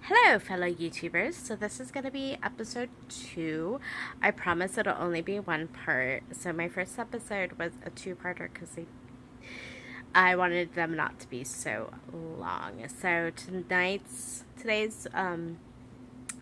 Hello, fellow YouTubers. So this is going to be episode 2. I promise it'll only be one part. So my first episode was a two-parter because I wanted them not to be so long. So today's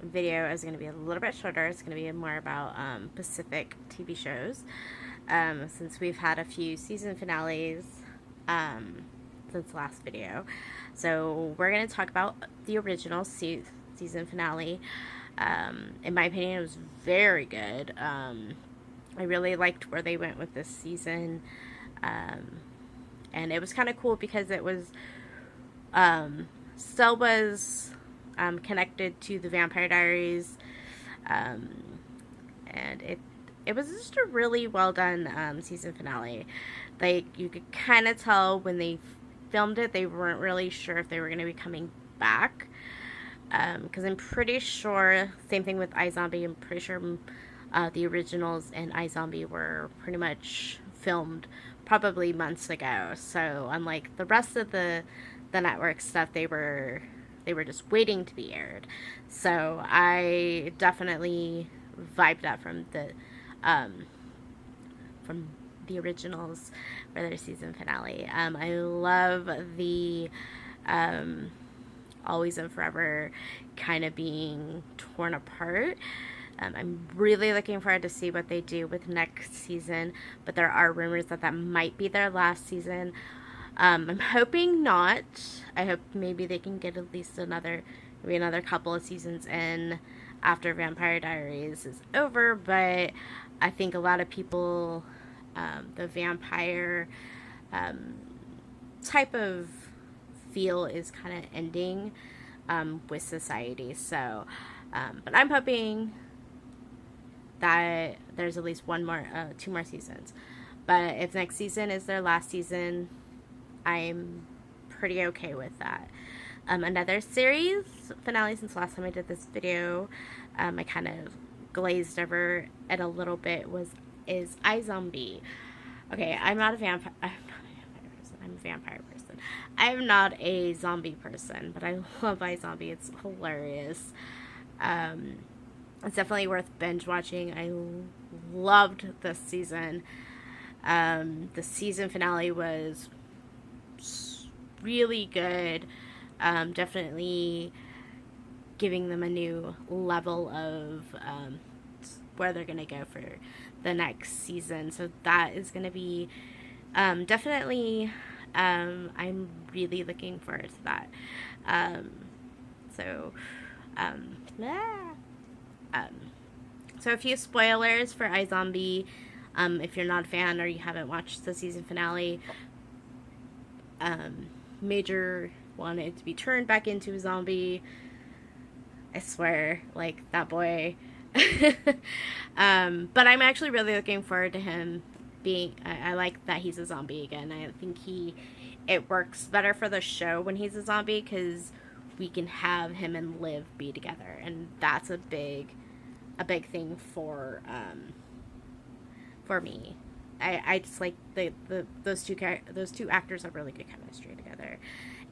video is going to be a little bit shorter. It's going to be more about Pacific TV shows. Since we've had a few season finales since the last video. So we're going to talk about the original season finale. In my opinion, it was very good. I really liked where they went with this season. And it was kind of cool because it was still was connected to the Vampire Diaries. And it was just a really well done season finale. Like, you could kind of tell when they filmed it, they weren't really sure if they were going to be coming back. Because I'm pretty sure, same thing with iZombie, I'm pretty sure the originals and iZombie were pretty much filmed probably months ago. So unlike the rest of the network stuff, they were just waiting to be aired. So I definitely vibed that from the originals for their season finale. I love the Always and Forever kind of being torn apart. I'm really looking forward to see what they do with next season, but there are rumors that might be their last season. I'm hoping not. I hope maybe they can get at least another couple of seasons in after Vampire Diaries is over, but I think a lot of people, the vampire type of feel is kind of ending with society. So, but I'm hoping that there's at least two more seasons. But if next season is their last season, I'm pretty okay with that. Another series finale since last time I did this video, I kind of glazed over it a little bit, is iZombie. Okay, I'm not a vampire person. I'm a vampire person. I'm not a zombie person, but I love iZombie. It's hilarious. It's definitely worth binge watching. I loved this season. The season finale was really good. Definitely giving them a new level of where they're going to go for the next season. So that is going to be definitely, I'm really looking forward to that. So a few spoilers for iZombie. If you're not a fan or you haven't watched the season finale, Major wanted to be turned back into a zombie. I swear, like, that boy. But I'm actually really looking forward to him being, I like that he's a zombie again. I think it works better for the show when he's a zombie because we can have him and Liv be together, and that's a big thing for me. I just like those two actors have really good chemistry together.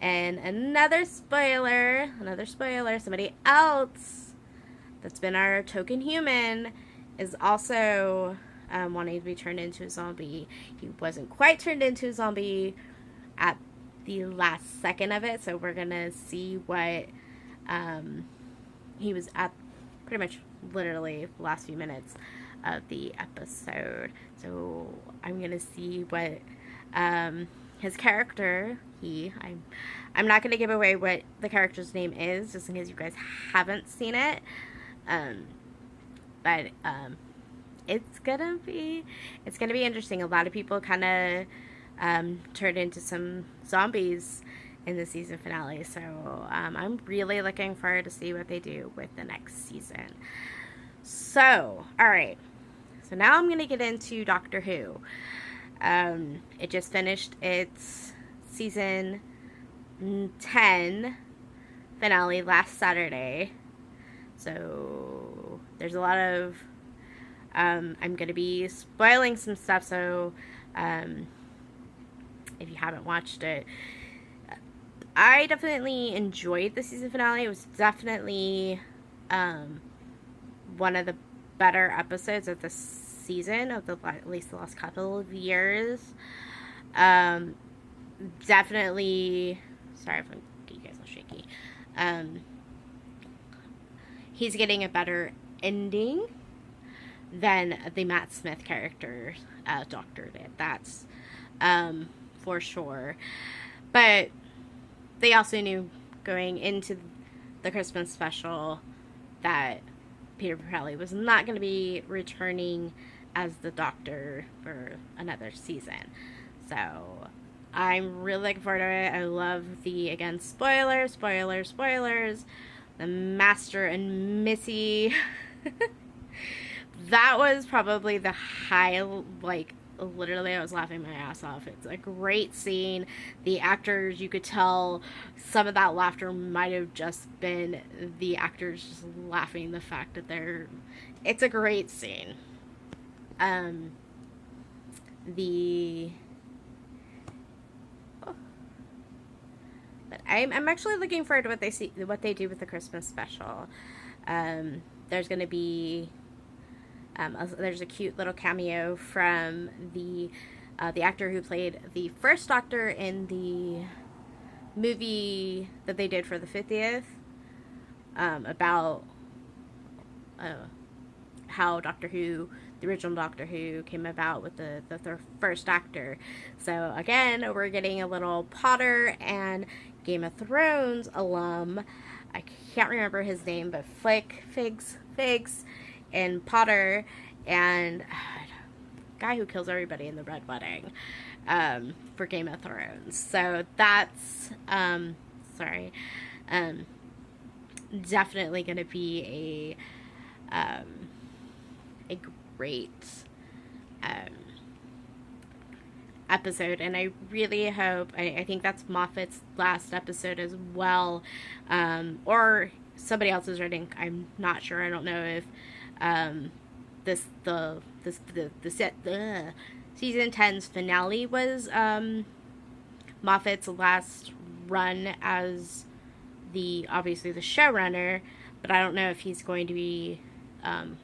And another spoiler, somebody else that's been our token human is also wanting to be turned into a zombie. He wasn't quite turned into a zombie at the last second of it, so we're gonna see what he was at pretty much literally the last few minutes of the episode. So I'm gonna see what his character, I'm not gonna give away what the character's name is just in case you guys haven't seen it, but it's gonna be interesting. A lot of people kind of turned into some zombies in the season finale, so I'm really looking forward to see what they do with the next season. So, alright, so now I'm going to get into Doctor Who. It just finished its season 10 finale last Saturday, so there's a lot of I'm going to be spoiling some stuff, so if you haven't watched it, I definitely enjoyed the season finale. It was definitely um, one of the better episodes of the season, of the at least the last couple of years. Um, Definitely. Sorry if you guys are shaky. Um, he's getting a better ending than the Matt Smith character Doctor did. That's for sure. But they also knew going into the Christmas special that Peter Capaldi was not going to be returning as the Doctor for another season. So I'm really looking forward to it. I love the, again, spoilers, the Master and Missy. That was probably the high, like, literally I was laughing my ass off. It's a great scene. The actors, you could tell some of that laughter might have just been the actors just laughing the fact that it's a great scene. Um the But I'm actually looking forward to what they do with the Christmas special. There's going to be there's a cute little cameo from the actor who played the first Doctor in the movie that they did for the 50th, about how Doctor Who, the original Doctor Who, came about with the first Doctor. So again, we're getting a little Potter and Game of Thrones alum. I can't remember his name, but Figs, and Potter, and guy who kills everybody in the Red Wedding, for Game of Thrones. So that's sorry, definitely going to be a great episode, and I really hope, I think that's Moffat's last episode as well, or somebody else's writing. I'm not sure. I don't know if the season 10's finale was Moffat's last run as obviously the showrunner, but I don't know if he's going to be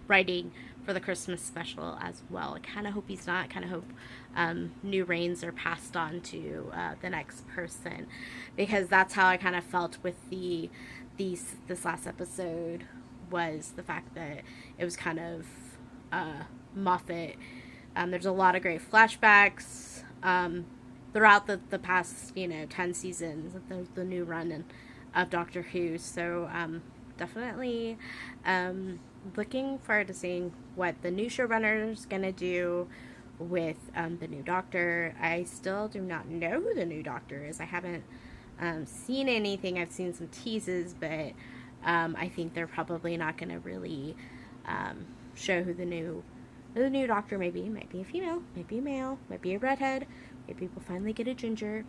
writing for the Christmas special as well. I kind of hope he's not. I kind of hope new reins are passed on to the next person, because that's how I kind of felt with this last episode, was the fact that it was kind of Moffat. There's a lot of great flashbacks throughout the past 10 seasons of the new run of Doctor Who. So definitely looking forward to seeing what the new showrunner is going to do with the new Doctor. I still do not know who the new Doctor is. I haven't seen anything. I've seen some teases, but I think they're probably not going to really show who the new Doctor may be. Might be a female, might be a male, might be a redhead, maybe we'll finally get a ginger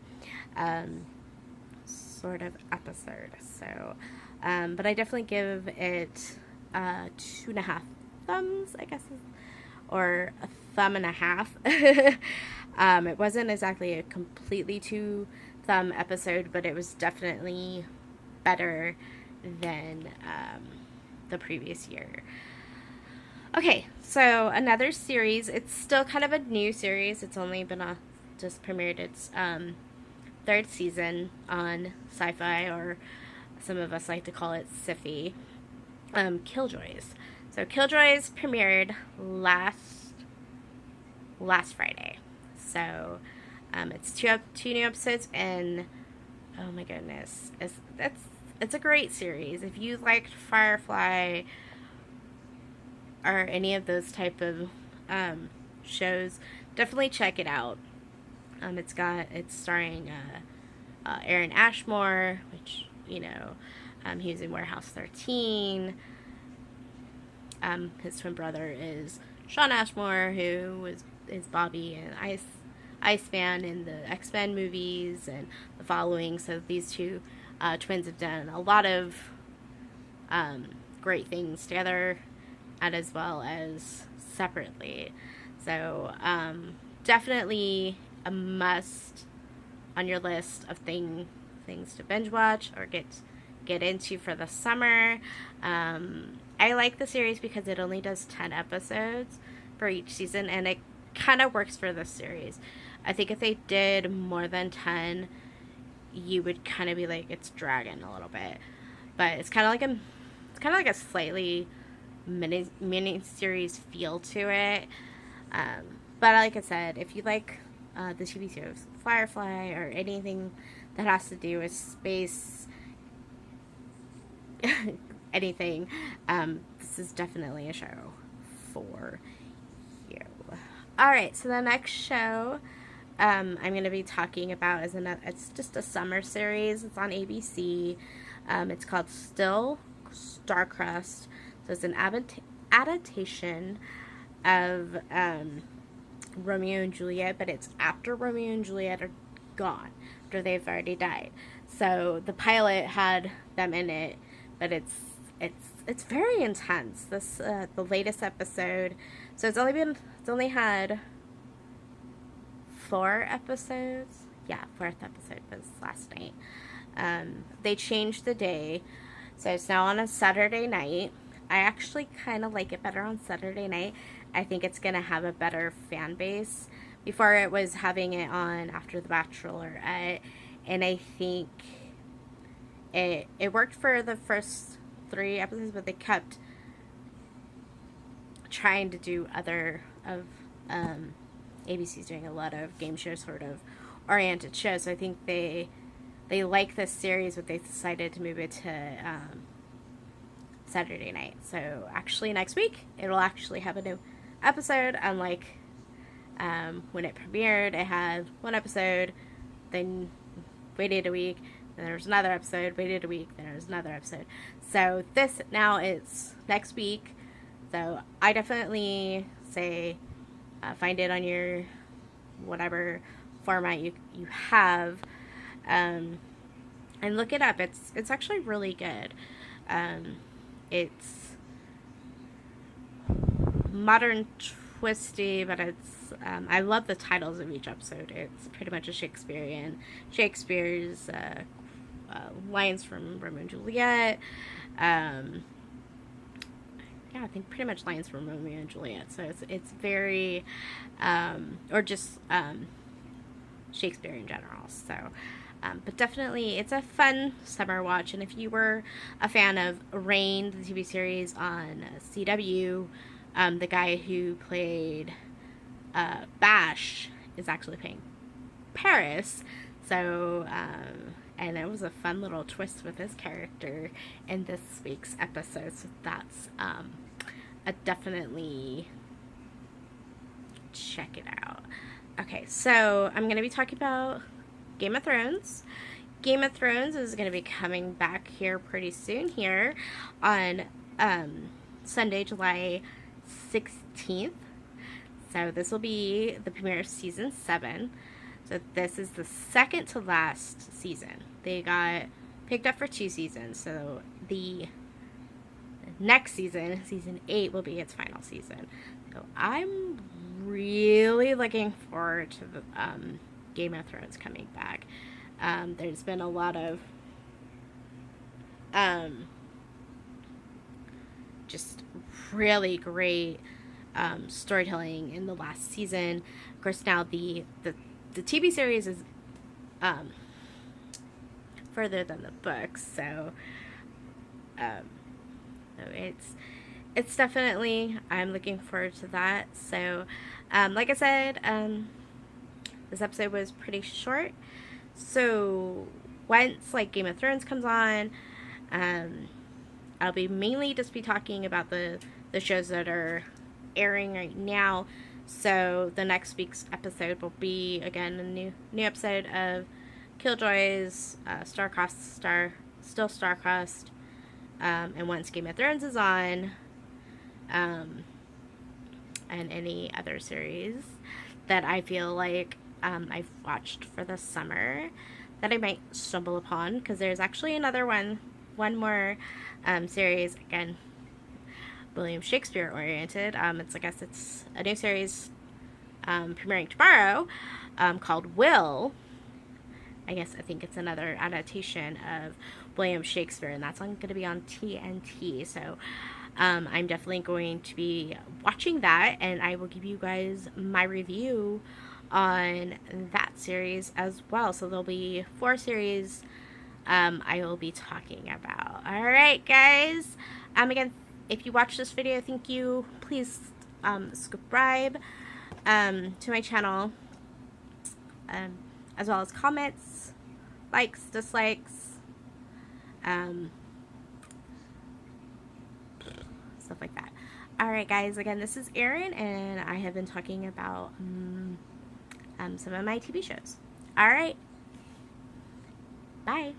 sort of episode. So but I definitely give it 2.5 thumbs, I guess, or a thumb and a half. It wasn't exactly a completely 2-thumb episode, but it was definitely better than the previous year. Okay, so another series. It's still kind of a new series. It's only been just premiered its 3rd season on Sci-Fi, or some of us like to call it Sci-Fi. Killjoys. So Killjoys premiered last Friday. So it's two new episodes, and oh my goodness, it's a great series. If you liked Firefly or any of those type of shows, definitely check it out. It's starring Aaron Ashmore, which he was in Warehouse 13. His twin brother is Shawn Ashmore, who is Bobby and Iceman in the X-Men movies and the following. So these two twins have done a lot of great things together, and as well as separately. So definitely a must on your list of things things to binge watch or get into for the summer. I like the series because it only does 10 episodes for each season, and it kind of works for this series. I think if they did more than 10, you would kind of be like, it's dragging a little bit. But it's kind of like a slightly mini series feel to it. But like I said, if you like the TV series Firefly or anything that has to do with space, anything, this is definitely a show for you. Alright, so the next show I'm going to be talking about it's just a summer series. It's on ABC. It's called Still Starcrust. So it's an adaptation of Romeo and Juliet, but it's after Romeo and Juliet are gone, after they've already died. So the pilot had them in it, but it's very intense. This the latest episode. So it's only had 4 episodes. Yeah, 4th episode was last night. They changed the day, so it's now on a Saturday night. I actually kind of like it better on Saturday night. I think it's going to have a better fan base. Before, it was having it on after The Bachelorette, and I think it worked for the first 3 episodes, but they kept trying to do other of ABC's doing a lot of game show sort of oriented shows. So I think they like this series, but they decided to move it to Saturday night. So actually next week it'll actually have a new episode. Unlike when it premiered, it had 1 episode, then waited a week, then there was another episode, waited a week, then there was another episode. So this now is next week. So I definitely say find it on your whatever format you have, and look it up. It's actually really good. It's modern twisty, but it's I love the titles of each episode. It's pretty much a Shakespeare's lines from Romeo and Juliet. Yeah, I think pretty much lines from Romeo and Juliet. So it's very, or just Shakespeare in general. So, but definitely it's a fun summer watch. And if you were a fan of Reign, the TV series on CW, the guy who played Bash is actually playing Paris. So, and it was a fun little twist with his character in this week's episode. So that's a definitely check it out. Okay, so I'm going to be talking about Game of Thrones. Game of Thrones is going to be coming back here pretty soon here on Sunday, July 16th. So this will be the premiere of season 7. So this is the second to last season. They got picked up for 2 seasons. So the next season, season 8, will be its final season. So I'm really looking forward to the Game of Thrones coming back. There's been a lot of just really great storytelling in the last season. Of course, now the TV series is further than the books, so it's definitely, I'm looking forward to that. So like I said, this episode was pretty short, so once like Game of Thrones comes on, I'll be mainly just be talking about the shows that are airing right now. So the next week's episode will be again a new episode of Killjoys, Still Starcrust, and once Game of Thrones is on, and any other series that I feel like I've watched for the summer that I might stumble upon, because there's actually another one more series, again William Shakespeare oriented. I guess it's a new series premiering tomorrow, called Will. I think it's another adaptation of William Shakespeare, and that's going to be on TNT. So I'm definitely going to be watching that, and I will give you guys my review on that series as well. So there'll be 4 series I will be talking about. All right, guys. Again, if you watch this video, thank you. Please subscribe to my channel, as well as comments, likes, dislikes, stuff like that. Alright, guys, again, this is Erin, and I have been talking about some of my TV shows. Alright, bye.